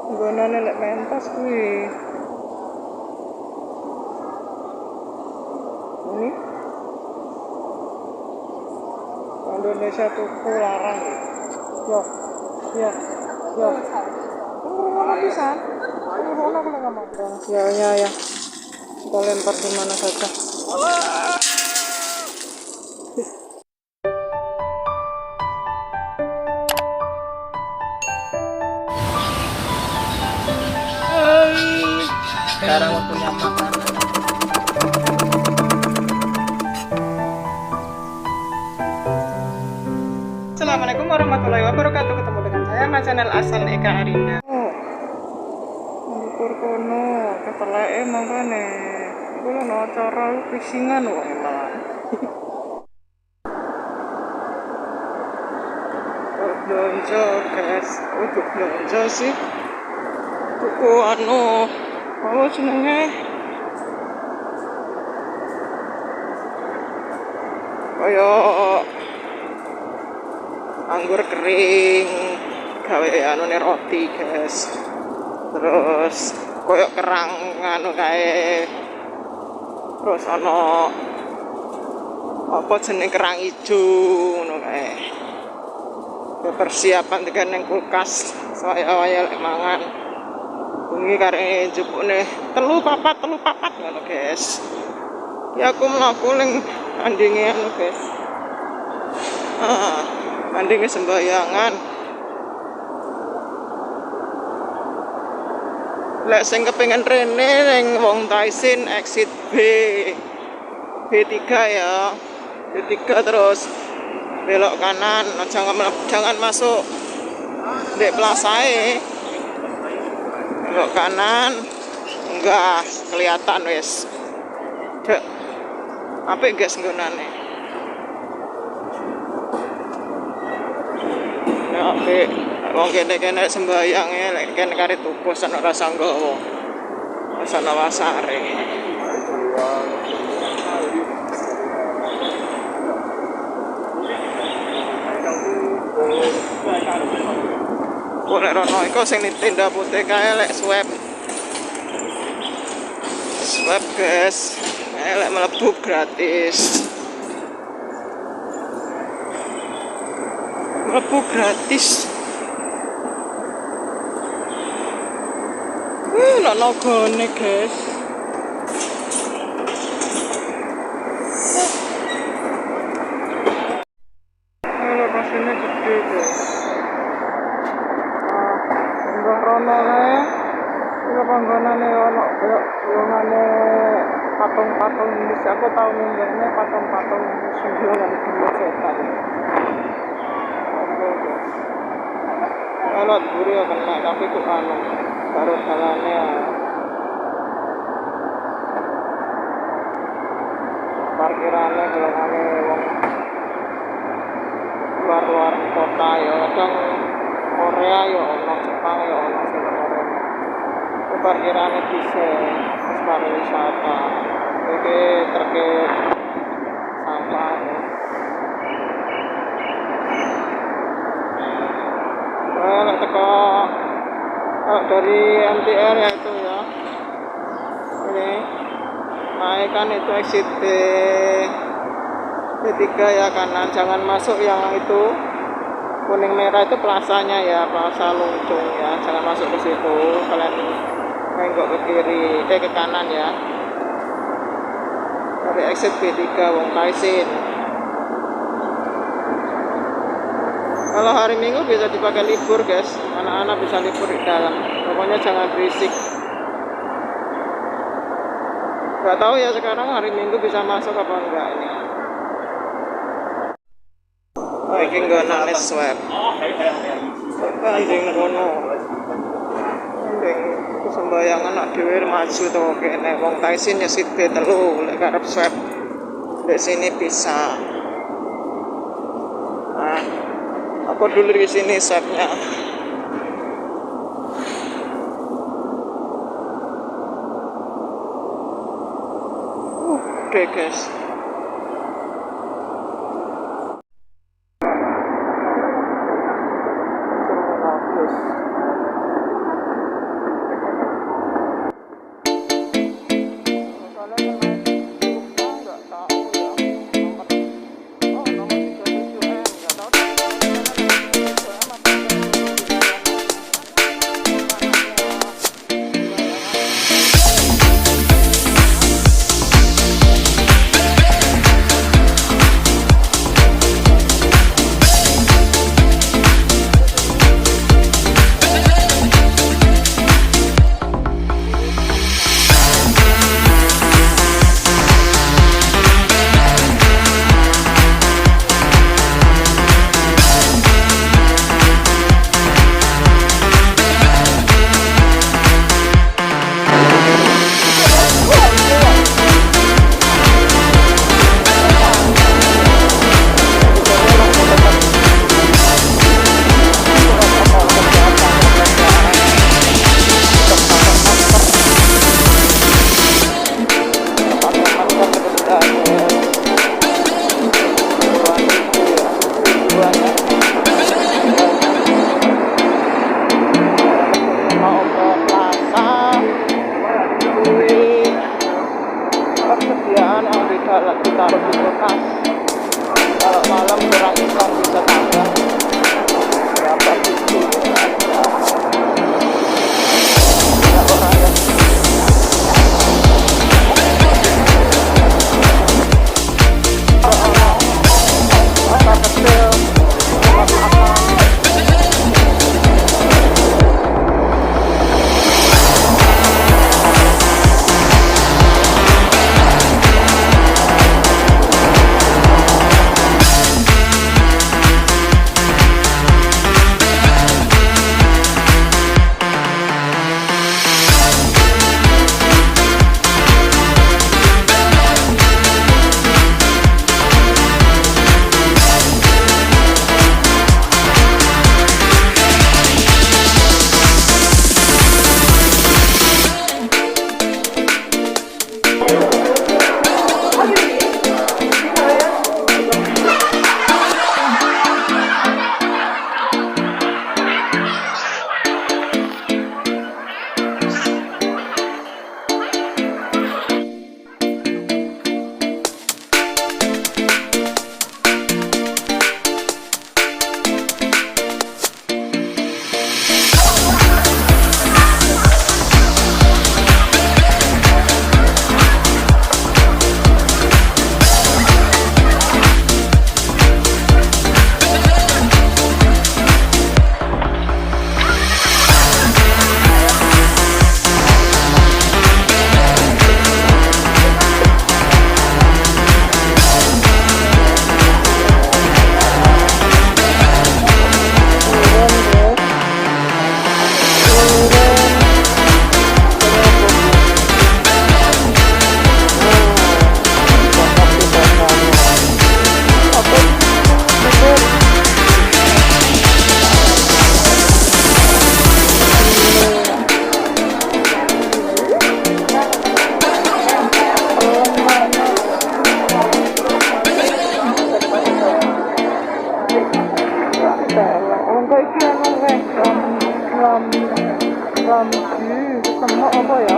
Nggonane lek mentas kuwi. Ini Indonesia tuku larang. Yo. Ya. Ya. Ngono pisan. Ngono aku lek ngomong. Ya. Kita lempar di mana saja. Sekarang waktunya makan. Assalamualaikum warahmatullahi wabarakatuh. Ketemu dengan saya Mas channel asal Eka Arinda. Ngukur kono keteleke mangkane. Iku lho acara pisingan wong malah. Belanja guys. Untuk belanja sih. Tuku apa jenenge? Kaya anggur kering gawe roti guys. Terus koyo kerang kae. Terus apa jeneng kerang ijo ngono kae. Persiapan tekan ning kulkas saya lek mangan. Bengi karek njupukne telu papat ngono guys. Ya aku mlaku ning andinge guys. Andinge sembahyangan. Lek sing kepengin rene ning wong Taisin exit B3 ya. B3 terus belok kanan, jangan masuk di plazae. Belok kanan enggak kelihatan wis. Dek. Apik guys nggonane. Ya apik. Wong kene-kene sembayange lek kene kare tuku san ora sanggawa. Wis ana wasare. Boleh rono iku sing tenda putih kae lek swab guys. Lek mlebu gratis. Mlebu gratis. Lah nogone guys. Lokasinya gede guys. Rono kae iki panggonane ono koyo golongane patung-patung Indonesia. Aku tau nggone patung-patung sungguhan dunia setan. Kalau buri ya kena tapi kok baru jalannya parkirannya golongane wong luar kota ya kadang Korea ya ono, Jepang ya ono sing Korea. Parkirane bisa terus pariwisata. Iki terkait sampah. Kalau teko dari MTR ya itu ya. Ini naik kan itu exit B3 ya kanan, jangan masuk yang itu. Kuning merah itu plasanya ya, plaza Lungcung ya, jangan masuk ke situ. Kalian menggok ke kiri, ke kanan ya. Dari exit B3 Wong Taisin. Kalau hari Minggu bisa dipakai libur guys, anak-anak bisa libur di dalam. Pokoknya jangan berisik. Gak tahu ya sekarang hari Minggu bisa masuk apa enggak ini. Iki nggonane swab. Anjing kono. Anjing sembayangan nak dhewe maju to kene wong Taisin ya sit B3 lek karep swab. Di sini bisa. Nah, aku dulu di sini swabnya. Oke guys. Ramji, kesemak apa ya?